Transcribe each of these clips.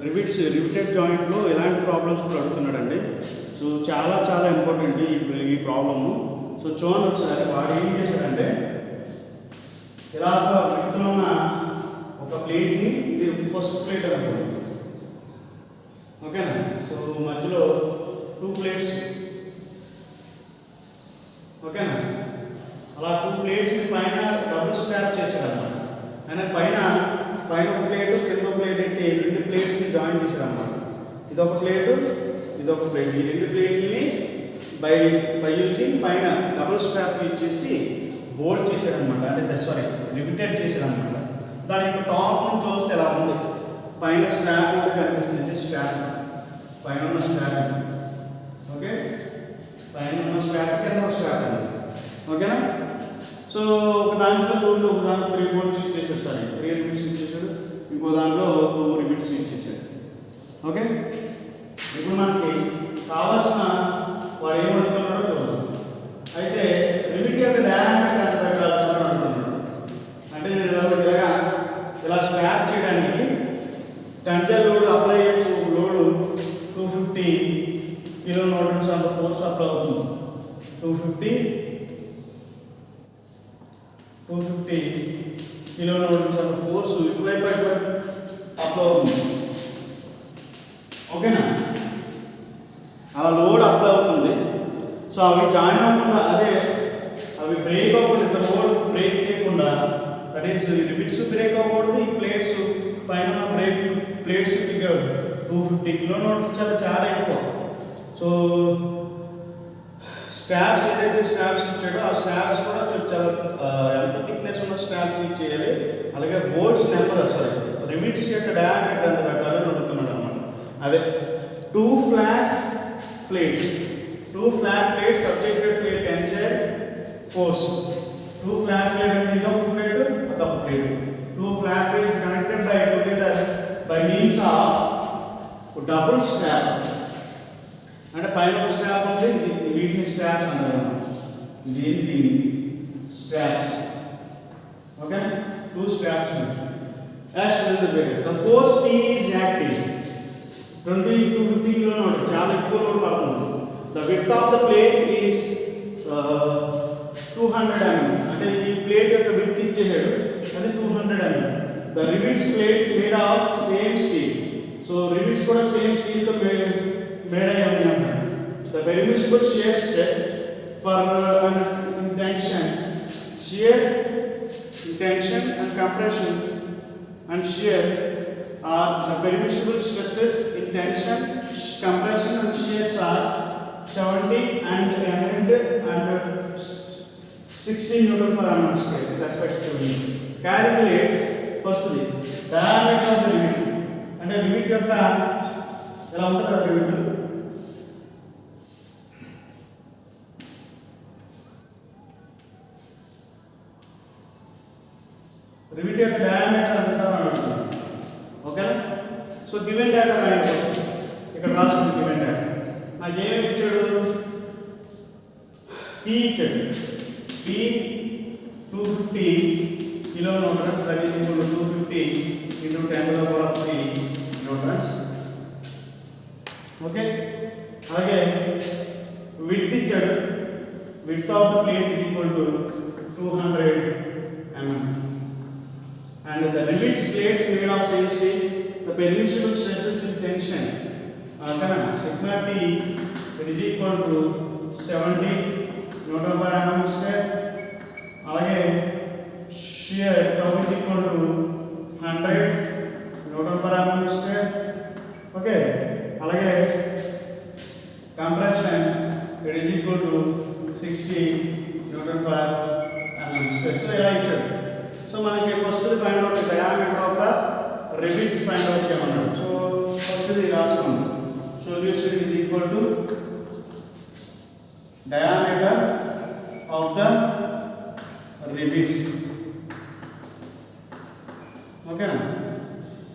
Riveted జాయింట్లో ఎలాంటి problems కూడా అడుగుతున్నాడండి. So చాలా చాలా ఇంపార్టెంట్ ఈ ప్రాబ్లము. సో చూడండి ఒకసారి వాడు ఏం చేశాడంటే ఇలా విత్తులో ఉన్న ఒక ప్లేట్ని, ఇది ఫస్ట్ ప్లేట్ అనుకోండి, ఓకేనా. సో మధ్యలో 2 ప్లేట్స్, ఓకేనా. అలా 2 ప్లేట్స్ని పైన డబుల్ స్టాప్ చేశాడన్నమాట. ఆయన పైన ఒక ప్లేటు, కింద ప్లేట్ పెట్టి 2 ప్లేట్ని జాయిన్ చేశాడన్నమాట. ఇదొక ప్లేటు, ఇదొక ప్లేట్. ఈ 2 ప్లేట్లని బై యూజింగ్ పైన డబుల్ స్ట్రాప్ యూజ్ చేసి బోల్డ్ చేశాడనమాట. అంటే రిపిటెడ్ చేశాడనమాట. దాని యొక్క టాప్ నుంచి చూస్తే ఎలా ఉంది, పైన స్ట్రాప్ కూడా కనిపిస్తుంది. స్ట్రాప్ పైన ఉన్న స్ట్రాప్, ఓకే, పైన ఉన్న స్ట్రాప్, కింద ఉన్న స్ట్రాప్ అండి, ఓకేనా. సో ఒక దాంట్లో చూడండి, ఒక దాంట్లో 3 బోల్ట్స్ యూజ్ చేశాడు, 3 రిపిట్స్ యూజ్ చేశాడు, ఇంకో దాంట్లో 2 రిపిట్స్ యూజ్ చేశాడు, ఓకే. ఇప్పుడు మనకి కావాల్సిన వాడు ఏమడుగుతున్నాడో చూద్దాం. అయితే రిపిట్ యొక్క డయామీటర్ ఎంత పెట్టాలని అనుకుంటున్నాడు. అంటే నేను ఇలా స్క్రాప్ చేయడానికి tension load apply load 250 kilo Newton's అంత ఫోర్స్ అప్లై అవుతుంది. 250 కిలో న్యూటన్స్ అంత ఫోర్స్ ఇటువైపు అప్లై అవుతుంది, ఓకేనా. అలా లోడ్ అప్లై అవుతుంది. సో అవి జాయిన్ అవ్వకుండా, అదే అవి బ్రేక్ అవ్వకూడదు, ఇంత లోడ్ బ్రేక్ చేయకుండా, దట్ ఈస్ రిపిట్స్ బ్రేక్ అవ్వకూడదు. ఈ ప్లేట్స్ పైన ప్లేట్స్ 250 కిలో న్యూటన్స్ చాలా ఎక్కువ. సో స్ట్రాప్స్ ఏదైతే స్ట్రాప్స్ ఇచ్చాడో ఆ స్ట్రాప్స్ కూడా చాలా ఎంత థిక్నెస్ ఉన్న స్ట్రాప్స్ యూజ్ చేయాలి. అలాగే బోల్ట్స్ నెంబర్, రిమిట్స్ యొక్క డయామీటర్ ఎంత పెట్టాలని అడుగుతున్నాడు అన్నమాట. అదే 2 flat plates subjected to a tensile force. 2 flat plates and one plate, another plate. 2 flat plates connected together by means of double strap. అంటే పైన ఒక స్ట్రాప్ ఉంది, వీటిని స్ట్రాప్స్ అంటారు, దీనికి straps, okay. 2 straps as the force T is acting 20 to 50 kilo newton, చాలా ఎక్కువ load పడుతుంది. The width of the plate is 200 mm. అంటే ఈ ప్లేట్ యొక్క విడ్త్ ఇచ్చేసాడు, అది 200 mm. The rivets plates made of same steel. So rivets కూడా same steel తో మేడ్ అయ్యి ఉన్నాయి. The permissible shear stress for tension and compression and shear are the permissible stresses in tension, compression and shears are 70 and 60 Newton per mm square respectively. Calculate first the diameter of the rivet. And the rivet యొక్క ఎలా ఉంటుంది ఆ rivet, rivet యొక్క diameter ఎంత sir అడుగుతున్నాను, ఓకేనా. So given data రాయండి, ఇక్కడ రాసుకుంది గివెన్ డేటా. నాకు ఏమేమి ఇచ్చాడు, P ఇచ్చాడు, P 250 కిలో న్యూటన్స్, అది 250 into 10⁻³ న్యూటన్స్, ఓకే. అలాగే విడ్త్ ఇచ్చాడు, width of the plate is equal to 200 mm. And the rivets plates made of same steel, the permissible stresses in tension, sigma T, it is equal to 70 Newton per mm square. అలాగే shear tau is equal to 100 Newton per mm square, okay. అలాగే compression, it is equal to 60 Newton per mm square. So ఇలా ఇచ్చాడు. So మనకి first find out diameter of the rivets find out చేయమన్నాడు. So first ఇది రాసుకోండి. Solution is equal to diameter of the rivets, ఓకేనా.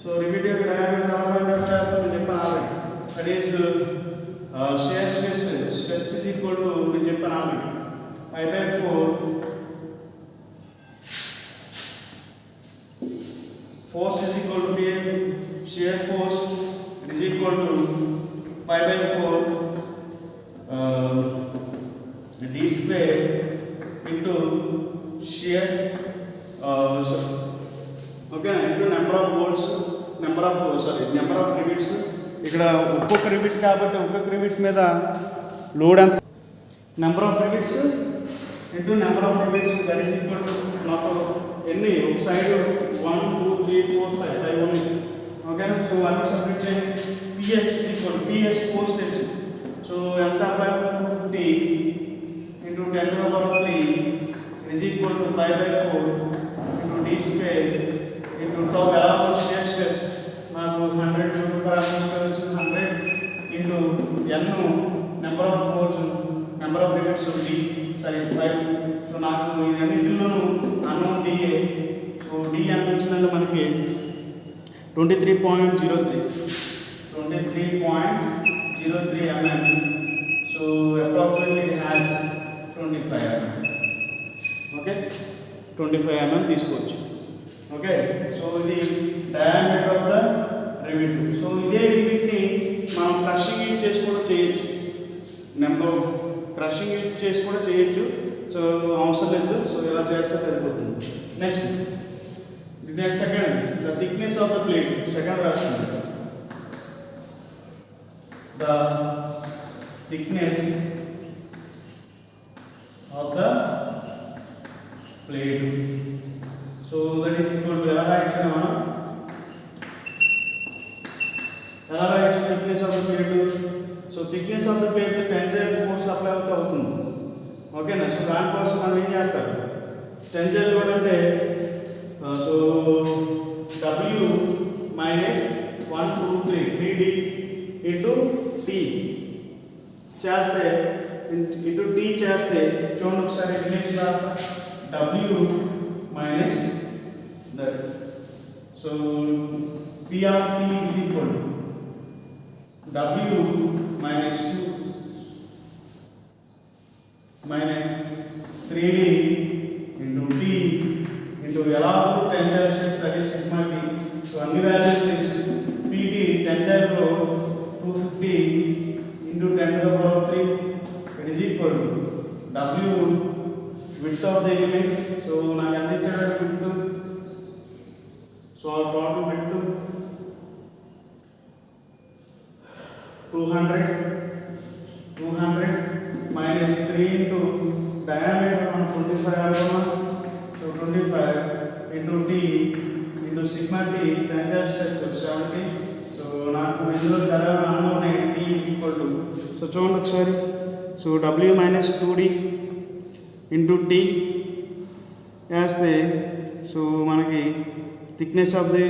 So rivet యొక్క diameter ఎలా find out చేస్తామని చెప్పాను already. That is share stress is equal to నేను చెప్పాను already I/4 force is equal to shear force pi by 4 d square into shear okay into number of bolts number of rivets. ఇక్కడ ఒక్కొక్క rivet కాబట్టి ఒక్కొక్క rivet మీద load ఎంత number of rivets into number of rivets that is equal to నాకు ఎన్ని ఒక side 1 2 3 4 5 ఉన్నాయి. ఓకే సో అన్ని సబ్మిట్ చేయండి. పిఎస్ ఈక్వల్ పిఎస్ ఫోర్స్ తెలుసు. సో ఎంత 50 into 10 to the power of 3 is equal to pi by 4 into d square into tau ఎలా shear stress నాకు 100 న్యూటన్ పర్ ఆటోమీటర్ వచ్చింది. 100 into n number of force number of rivets d 5. So నాకు ఇదన్నిటిలోనూ unknown dA. So d ఎంత వచ్చిందంటే మనకి 23.03 mm. So approximately it has 25 mm. Okay, 25 mm తీసుకోవచ్చు. Okay so ఇది diameter of the rivet. So ఇదే రివిట్ని మనం crushing use చేసి కూడా చేయొచ్చు. క్రషింగ్ యూజ్ చేసి కూడా చేయొచ్చు. సో అవసరం లేదు. సో ఇలా చేస్తే సరిపోతుంది. Next second the thickness of the plate. Second రాస్తుంది the thickness of the plate. So that is equal to ఎలా రాయొచ్చు thickness of the plate. So thickness of the plate tensile force apply అవుతుంది. ఓకేనా. So దానికోసం మనం ఏం చేస్తారు tensile load అంటే so W minus 1 2 3 3D into T చేస్తే ఇంటూ టీ చేస్తే చూడండి ఒకసారి రిలేషన్ రాస్తా W minus that. So P of T is equal to W minus 2 minus 3D into T into ఎలా tensile stress that is sigma T. So అన్ని values తెలుసు. PT టెన్సైల్లో 250 into 10 to the power of 3 it is equal to W width of the element. So నాకు ఎంత ఇచ్చాడు width. So total width 200 minus 3 into diameter on 25 అనుకున్నా. So 25 into T into sigma T tangent stress 70. So నాకు ఇందులో unknown T is equal to so చూడండి ఒకసారి. So W minus 2D into T వేస్తే so మనకి థిక్నెస్ ఆఫ్ ది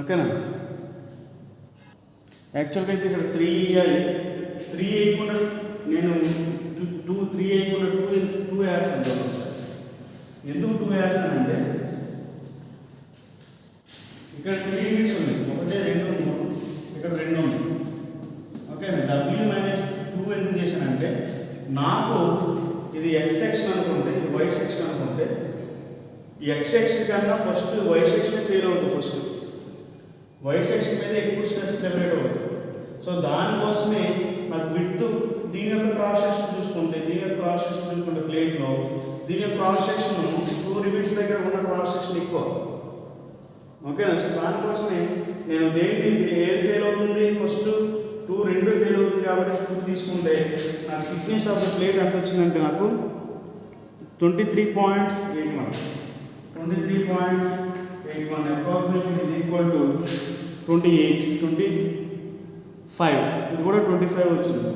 ఓకేనా. యాక్చువల్గా అయితే ఇక్కడ 3 ఇవ్వాలి. 3 వేయకుండా నేను 3 వేయకుండా 2 వేస్తాను. ఎందుకు 2 వేస్తానంటే ఇక్కడ 3 యూనిట్స్ ఉన్నాయి. 1 2 3 ఇక్కడ 2 ఉన్నాయి. ఓకే W మైనస్ 2 ఎందుకు చేశానంటే నాకు ఇది x సెక్షన్ అనుకుంటే ఇది y సెక్షన్ అనుకుంటే ఈ x సెక్షన్ కన్నా ఫస్ట్ y సెక్షన్ ఫెయిల్ అవుతుంది. ఫస్ట్ y సెక్షన్ మీద ఎక్కువ స్ట్రెస్ జనరేట్ అవుతుంది. సో దానికోసమే నాకు విడ్త్ దీని యొక్క క్రాస్ సెక్షన్ చూసుకుంటే ప్లేట్లో దీని యొక్క క్రాస్ సెక్షన్ 2 రివిట్స్ దగ్గర ఉన్న క్రాస్ సెక్షన్ ఎక్కువ. ఓకేనా. సో దానికోసమే నేను ఏది ఫెయిల్ అవుతుంది ఫస్ట్ 2 రెండు ఫెయిల్ అవుతుంది కాబట్టి 2 తీసుకుంటే నాకు థిక్నెస్ ఆఫ్ ద ప్లేట్ ఎంత వచ్చిందంటే నాకు 23.81 అప్రాక్సిమేట్లీ ఈజ్ ఈక్వల్ టు 25 ఇది కూడా 25 వచ్చింది.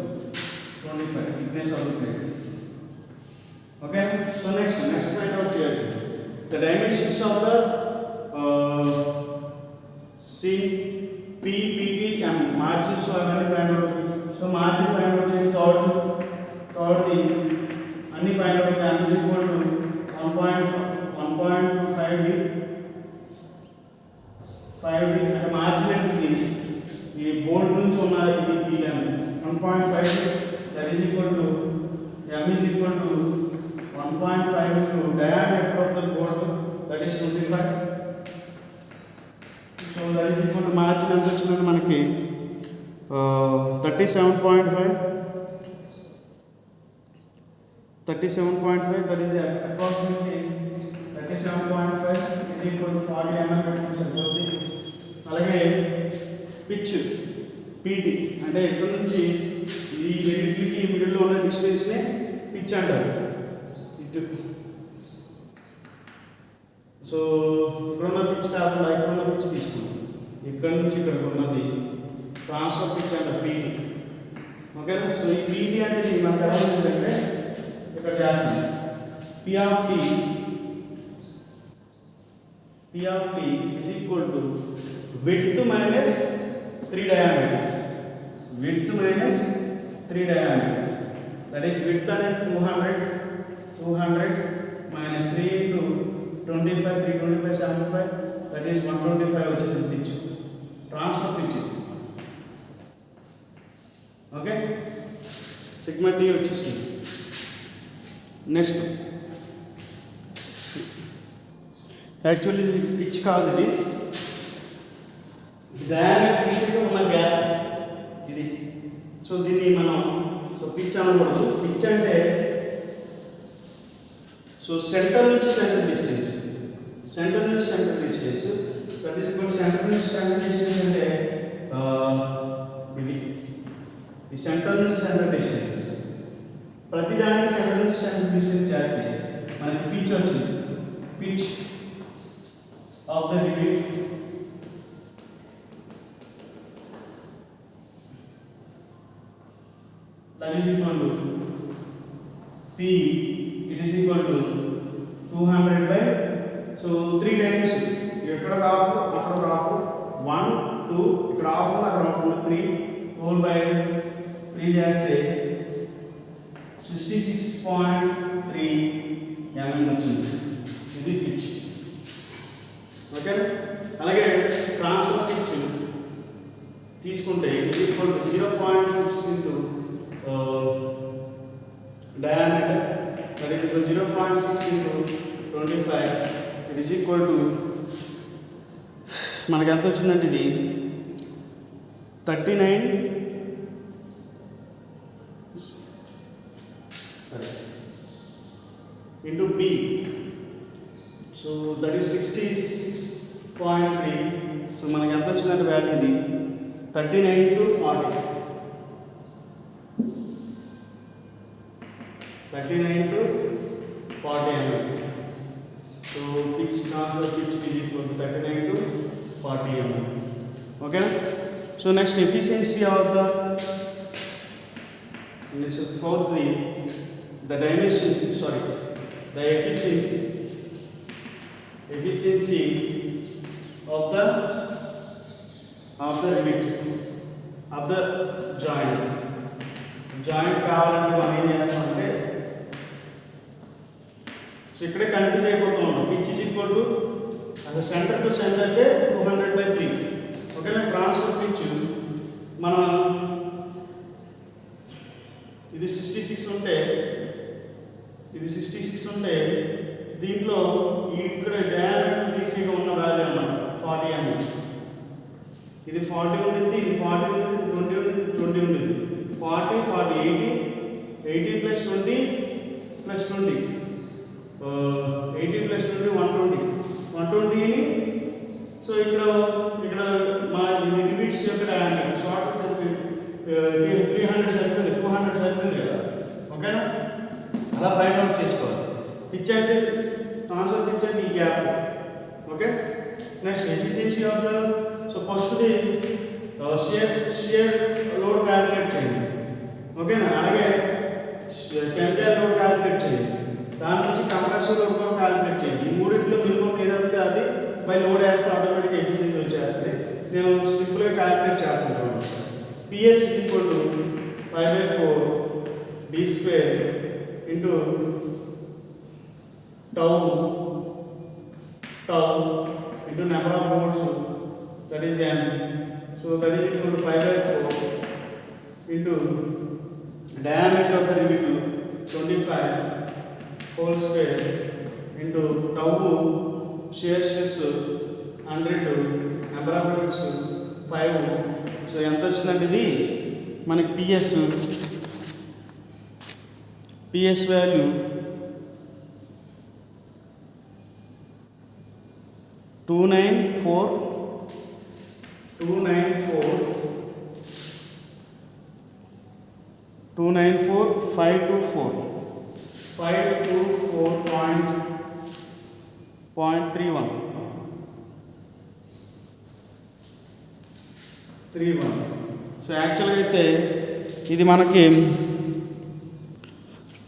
25 thickness of the plate. Okay so next find out చేయాలి the dimensions of the PPM margins అవన్నీ find out. So margin find out చేసి థర్డ్ది అన్ని ఫైండ్ అవుట్ చేయాలి. ఈజ్ ఈక్వల్ టు 1.5D అంటే మార్జిన్ అంటే ఈ బోర్డు నుంచి ఉన్న ఈ 1.5 that is equal to M is equal to 1.5 into diameter of the board that is 25. So that is equal to margin ఎంత వచ్చిందంటే మనకి 37.5 that is approximately 37.5 is equal to 40 mm పెట్టుకుంటే సరిపోతుంది. అలాగే పిచ్ పీటీ అంటే ఇక్కడ నుంచి ఈ రెండింటికి మిడిల్లో ఉన్న డిస్టెన్స్నే పిచ్ అంటారు. ఇటు సో ఇక్కడున్న పిచ్ కాకుండా ఇక్కడున్న పిచ్ తీసుకున్నాం. ఇక్కడ నుంచి ఇక్కడికి ఉన్నది ట్రాన్స్ఫర్ పిచ్ అంటారు పీటీ. ఓకేనా. సో ఈ పీటీ అనేది మనకు ఎలా ఉంటుందంటే ఇక్కడ చేస్తాం P of t is equal to width minus 3 diameters. Width minus 3 diameters. That is width అనేది 200 minus 3 into 25, 325, 75. That is 125 వచ్చింది pitch. Transfer pitch. Okay. Sigma t వచ్చేసింది. నెక్స్ట్ యాక్చువల్లీ ఇది పిచ్ కాదు, ఇది డయామీటర్ తీసేది ఉన్న గ్యాప్ ఇది. సో దీన్ని మనం పిచ్ అనకూడదు. పిచ్ అంటే సో సెంటర్ నుంచి centre distance, that is equal centre నుంచి సెంటర్ డిస్టెన్స్ అంటే ఇది ఈ సెంటర్ నుంచి సెంటర్ డిస్టెన్సెస్ ప్రతిదానికి సెంటర్ నుంచి సెంటర్ డిస్టెన్స్ చేస్తే మనకి పిచ్ వచ్చింది. Pitch of the rivet that is equal to P, it is equal to 200 by, so 3 times ఇక్కడ కాపు అక్కడ కాపు 1 2 ఇక్కడ హాఫ్ ఉంది అక్కడ హాఫ్ ఉంది 3 హోల్ బై 3 చేస్తే 66.3 mm వచ్చింది. ఇది పిచ్. ఓకే. అలాగే ట్రాన్స్ఫర్ పిచ్ తీసుకుంటే ఇది equal to 0.6 into diameter, that is equal 0.6 into 25. It is equal to మనకి ఎంత వచ్చిందంటే ఇది 39 into P. So that is 66.3. So మనకి ఎంత వచ్చిందంటే వాల్యూ ఇది 39 to 40. 39 to 40 mm. So pitch transfer pitch is equal to 39 to 40 mm. Okay. So next efficiency of the fourthly the dimension, sorry, the efficiency of the rivet of the joint కావాలంటే మనం ఏం చేస్తామంటే so ఇక్కడే confuse అయిపోతూ ఉంటాం. Pitch is equal to అసలు centre to centre అంటే 200/3. ఓకేనా. ట్రాన్స్ఫర్ పిచ్ మనం ఇది 66 ఉంటే దీంట్లో ఇక్కడ డయామీటర్ తీసేగా ఉన్న వాల్యూ అన్నమాట 40 mm. ఇది 40 ఉండింది, ఇది 40 ఉండింది, 20 ఉండింది, 20 ఉండింది. 40 80 ప్లస్ 20 ప్లస్ 20 80 ప్లస్ 20 120ని సో ఇక్కడ మా రిబిట్స్ యొక్క డయామీటర్ షార్ట్ 300 సరిపోయింది, 200 సరిపోయింది కదా. ఓకేనా. అలా ఫైండ్ అవుట్ చేసుకోవాలి. పిచ్ అంటే ట్రాన్స్ఫర్ పిచ్ అంటే ఈ gap. Okay. Next efficiency of the so ఫస్ట్ది షియర్ లోడ్ క్యాలిక్యులేట్ చేయండి. ఓకేనా. అలాగే టెన్సైల్ లోడ్ క్యాలిక్యులేట్ చేయండి. దాని నుంచి కంప్రెసర్ లోడ్ కూడా క్యాలిక్యులేట్ చేయండి. ఈ మూడింటిలో మినిమం ఏదైతే అది బై లోడ్ వేస్తే ఆటోమేటిక్ ఎఫిషియన్సీ వచ్చేస్తుంది. నేను సింపుల్గా క్యాలిక్యులేట్ చేస్తాను. PS is equal to 5/4 d square into tau into number of nodes, that is n. So that is equal to 5/4 into diameter of the rivet 25 whole square into tau shear stress 100 number of doubles 5. So ఎంత వచ్చిందండి ఇది మనకి PS value 524.31. So యాక్చువల్గా అయితే ఇది మనకి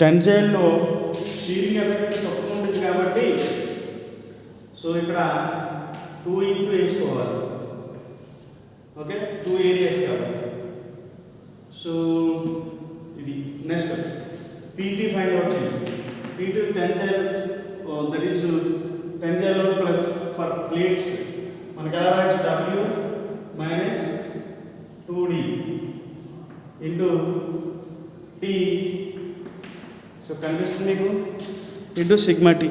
టెన్జైల్లో shearing effect తక్కువ ఉంటుంది కాబట్టి సో ఇక్కడ 2 ఇంటూ వేసుకోవాలి. ఓకే, 2 ఏరియాస్ కాబట్టి. సో ఇది నెక్స్ట్ పీటీ ఫైండ్ అవుట్ చేయండి. PT tensile that is tensile plus for plates మనకి ఎలా రాయచ్చు, W minus 2d into T. So కనిపిస్తుంది మీకు, into sigma T.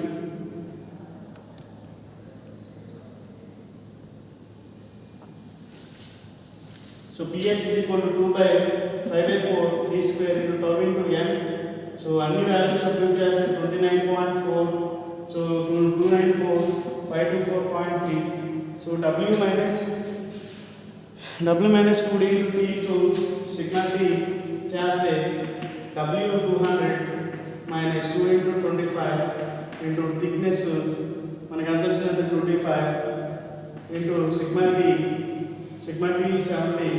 So PS is equal to 2/5/4 d square into tau into n. So అన్ని values substitute చేస్తే 29.4. So 294 524.3. So W minus 2d into t into sigma t చేస్తే W 200 minus 2 into 25 into thickness మనకి ఎంత వచ్చిందంటే 25 into sigma t is 70.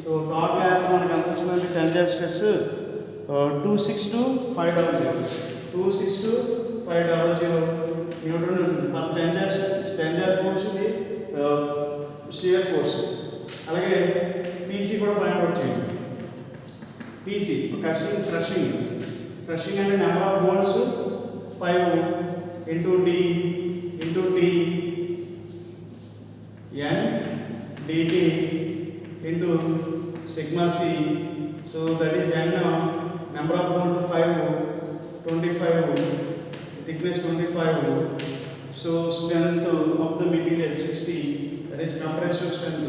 So top gas మనకి ఎంత వచ్చిందంటే tensile stress 262,500 newton for tensile force ఇది షియర్ ఫోర్స్. అలాగే పీసీ కూడా ఫైండ్ అవుట్ చేయండి. పీసీ క్రషింగ్ అంటే number of bolts 5 into D into T n dt into sigma c. So that is n number of bone 25 thickness 25. So strength of the material 60, that is compressive strength.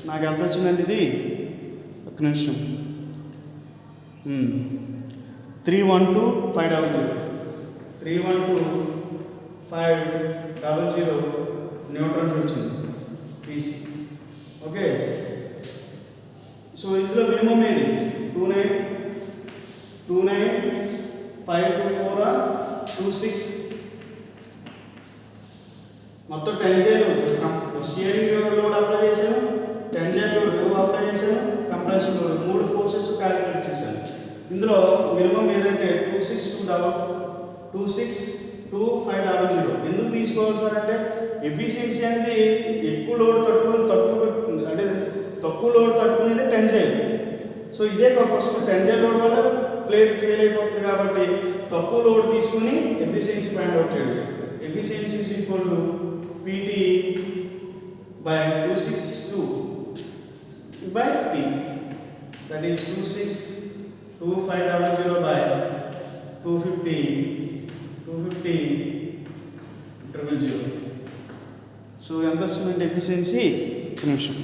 నాకు ఎంత వచ్చిందండి ఇది, ఒక నిమిషం, 312,500 Newton's వచ్చింది PC. Okay, so ఇందులో minimum ఏది 29,524 26 మొత్తం టెన్జైల్ షియరింగ్ లోడ్ అప్లై చేశాను, టెన్జైల్ లోడ్ అప్లై చేశాను, కంప్రెషన్ లోడ్ 3 ఫోర్సెస్ క్యాలిక్యులేట్ చేశాను. ఇందులో మినిమం ఏదంటే 26,500. ఎందుకు తీసుకోవాలి సార్ అంటే ఎఫిషియన్సీ అనేది ఎక్కువ లోడ్ అంటే తక్కువ లోడ్ తట్టుకునేది టెన్జైల్. సో ఇదే ఫస్ట్ టెన్జైల్ లోడ్ వల్ల ప్లేట్ ఫెయిల్ అయిపోతుంది కాబట్టి తక్కువ లోడ్ తీసుకుని ఎఫిషియన్సీ ఫైండ్ అవుట్ చేయాలి. Efficiency is equal to PT by 262 by P, that is 26,500 by 250,000. So ఎంత వచ్చిందంటే ఎఫిషియన్సీ, ఒక నిమిషం,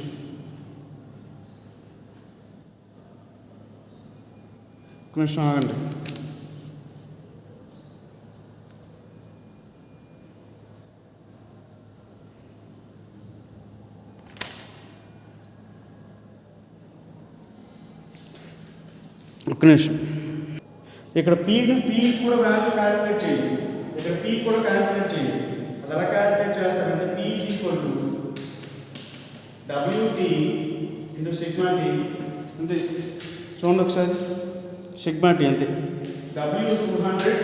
ఆగండి. ఒక్క నిమిషం, ఇక్కడ పీ కూడా వాల్యూ క్యాలిక్యులేట్ చేయండి. ఇక్కడ పీ కూడా క్యాలిక్యులేట్ చేయండి. అది ఎలా క్యాలిక్యులేట్ చేస్తారంటే P is equal to WT into sigma T. అంతే, చూడండి ఒకసారి, సిగ్మా టీ అంతే. W 200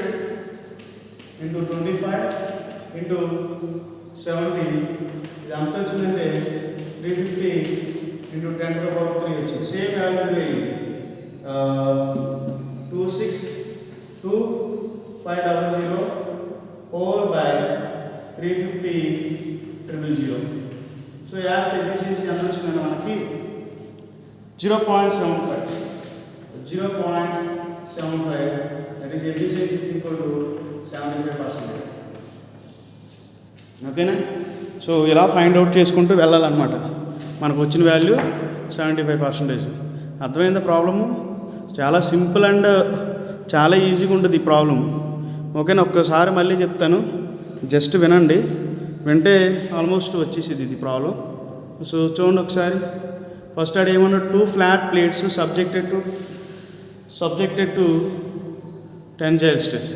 ఇంటూ 25 ఇంటూ 70, ఇది అంత వచ్చిందంటే 350 ఇంటూ 10⁻³ వచ్చింది. సేమ్ వాల్యూ అయింది. 26,500 whole by 350,000. So as efficiency ఎంత వచ్చిందంటే మనకి 0.75. That is efficiency is equal to 75%. ఓకేనా? సో ఇలా ఫైండ్ అవుట్ చేసుకుంటూ వెళ్ళాలన్నమాట. మనకు వచ్చిన వాల్యూ 75%. అర్థమైందా ప్రాబ్లము? చాలా సింపుల్ అండ్ చాలా ఈజీగా ఉంటుంది ఈ ప్రాబ్లం. ఓకేనా? ఒక్కసారి మళ్ళీ చెప్తాను, జస్ట్ వినండి, వింటే ఆల్మోస్ట్ వచ్చేసింది ఇది ప్రాబ్లం. సో చూడండి ఒకసారి. ఫస్ట్ అది ఏమన్నా 2 flat plates subjected to tensile stress.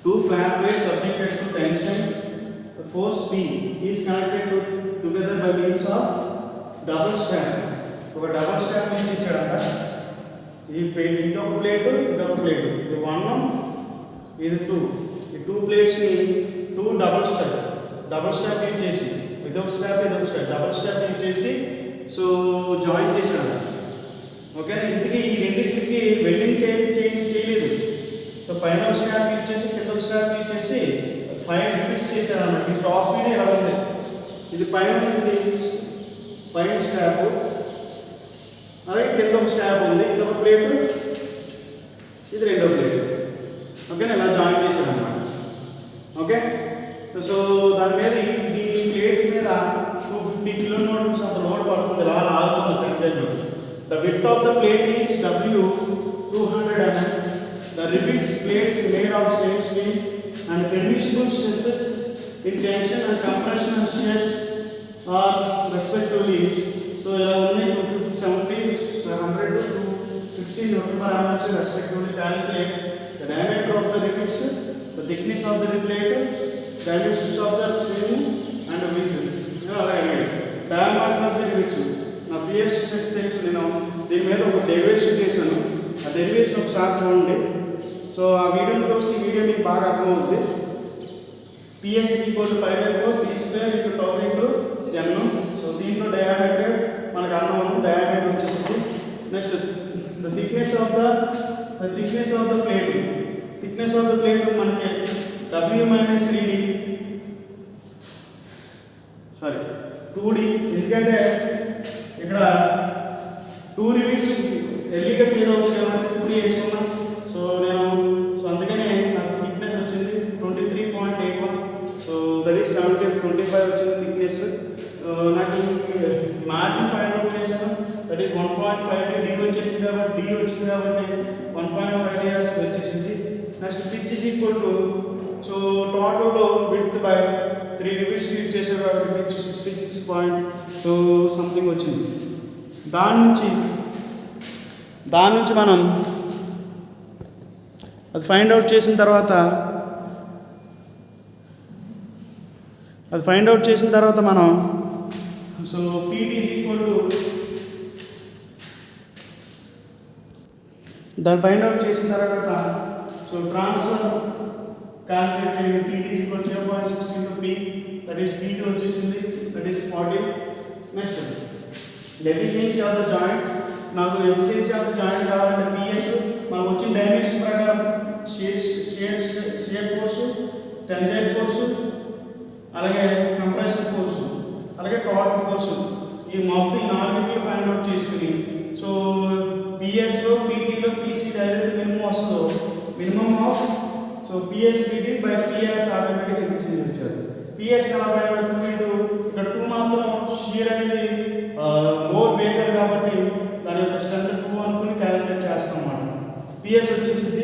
Two flat plates subjected to tension. The force P is connected together by means of double strap. ఒక డబుల్ స్ట్రాప్ ఏం చేశాడంట, ఈ ఇదొక ప్లేటు ఇదొక ప్లేటు, ఇది 1 ఇది 2, ఈ 2 ప్లేట్స్ని 2 డబుల్ స్ట్రాప్ యూజ్ చేసి ఇదొక స్ట్రాప్ డబుల్ స్ట్రాప్ యూజ్ చేసి సో జాయిన్ చేశాడు. ఓకేనా? ఇంతకీ ఈ రెండింటికి వెల్డింగ్ చేయలేదు. సో పైన ఒక స్ట్రాప్ యూజ్ చేసి కింద ఒక స్ట్రాప్ యూజ్ చేసి 5 రిపీట్స్ చేశారు అన్నమాట. ఈ టాప్ మీద ఇలా ఉంది, ఇది పైన స్ట్రాప్, అలాగే కింద ఒక స్ట్రాప్ ఉంది, ఇది ఒక ప్లేటు, ఇది రెండో ప్లేటు. ఓకేనా? ఇలా జాయిన్ చేశారు అన్నమాట. ఓకే, సో దాని మీద ఈ ప్లేట్స్ మీద 250 కిలోన్యూటన్స్ అంత లోడ్ పడుతుంది, ఇలా లాగుతుంది tension. The width of the plate is W 200 mm. The rivets plates made of same steel and permissible stresses in tension and compression and stress are respectively. So only 270, 100 to 260 Nm respectively. Calculate the diameter of the rivets, the thickness of the plate, dimensions of the seam and the whistle. Diameter of the rivets. నా pear stress తెలుసు, నేను దీని మీద ఒక derivation చేశాను, ఆ derivation ఒకసారి చూడండి. సో ఆ వీడియోని చూసి ఈ వీడియో మీకు బాగా అర్థమవుతుంది. PS equal to 5/4 P square into tau into n. So దీంట్లో డయామీటర్ మనకు అన్నాము, డయామీటర్ వచ్చేసింది. Next the thickness of the plate, మనకి W - 3D 2D, ఎందుకంటే ఇక్కడ 2 రివీట్స్ ఎర్లీగా ఫీల్ అవుతుంది, 2D వేసుకున్నాం. సో అందుకనే నాకు థిక్నెస్ వచ్చింది 23.81. సో దట్ ఈస్ 25 వచ్చింది థిక్నెస్. నాకు మార్జిన్ ఫైండ్ అవుట్ చేశాను, దట్ ఈస్ 1.5 D వచ్చింది కాబట్టి 1.5 వచ్చేసింది. Next pitch is equal to, so టోటల్లో విడ్త్ బై 3 రివీట్స్ యూజ్ చేశారు కాబట్టి పిచ్ 66 సంథింగ్ వచ్చింది. దాని నుంచి మనం అది ఫైండ్ అవుట్ చేసిన తర్వాత మనం so PT is equal to, దాన్ని ఫైండ్ అవుట్ చేసిన తర్వాత సో ట్రాన్స్ఫర్ క్యాల్కులేట్ చేయండి. PT is equal 0.6 into P, that is PT వచ్చేసింది, that is 40. Next efficiency of the joint, నాకు ఎఫిషియన్సీ ఆఫ్ ద జాయింట్ కావాలంటే పిఎస్ మనకు వచ్చిన డైమెన్షన్ ప్రకారం షియర్ ఫోర్సు, టెన్సైల్ ఫోర్సు, అలాగే కంప్రెషన్ ఫోర్సు, అలాగే టోటల్ ఫోర్సు, ఈ మొత్తం 4 ఫైండ్ అవుట్ చేసుకుని సో పిఎస్లో పీటీలో పీసీ ఏదైతే మినిమం వస్తుందో minimum of so PS PT by PS automatic efficiency వచ్చారు. పిఎస్ కాబట్టి ఇక్కడ 2 మాత్రం షియర్ అనేది మోర్ బేటర్ కాబట్టి దాని యొక్క స్ట్రెంత్ 2 అనుకుని క్యాలిక్యులేట్ చేస్తాం అన్నమాట. పిఎస్ వచ్చేసింది.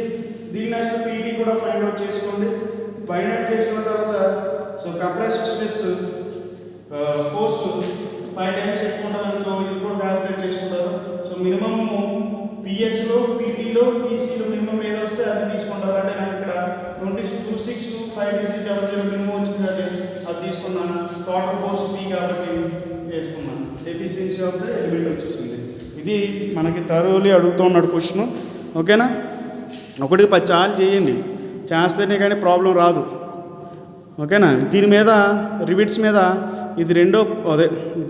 దీని నెక్స్ట్ పీటీ కూడా ఫైండ్ అవుట్ చేసుకోండి. ఫైండ్ అవుట్ చేసుకున్న తర్వాత so compressive stress force 5 times ఎక్కువ ఉంటుందని సో ఇది కూడా క్యాలిక్యులేట్ చేసుకుంటారు. సో మినిమమ్ పిఎస్లో, పీటీలో, పీసీలో మినిమం ఏదో వస్తే అది తీసుకుంటారు. అంటే నాకు ఇక్కడ 262500 మినిమం వచ్చింది కాబట్టి అది తీసుకున్నాను. టోటల్ ఫోర్స్ పీ కాబట్టి వేసుకున్నాను. ఎఫిషియన్సీ ఆఫ్ ద ఎలిమెంట్ వచ్చేసింది. ఇది మనకి థరోలీ అడుగుతున్నాడు క్వశ్చన్. ఓకేనా? 1కి 10 సార్లు చేయండి, చేస్తేనే కానీ ప్రాబ్లం రాదు. ఓకేనా? దీని మీద రివిట్స్ మీద ఇది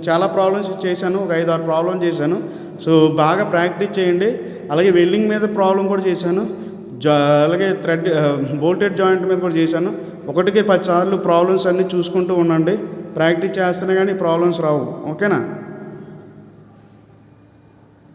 చాలా ప్రాబ్లమ్స్ చేశాను, ఒక 5-6 ప్రాబ్లమ్ చేశాను. సో బాగా ప్రాక్టీస్ చేయండి. అలాగే వెల్డింగ్ మీద ప్రాబ్లం కూడా చేశాను, అలాగే బోల్టెడ్ జాయింట్ మీద కూడా చేశాను. 1కి 10 సార్లు ప్రాబ్లమ్స్ అన్నీ చూసుకుంటూ ఉండండి. ప్రాక్టీస్ చేస్తేనే కానీ ప్రాబ్లమ్స్ రావు. ఓకేనా?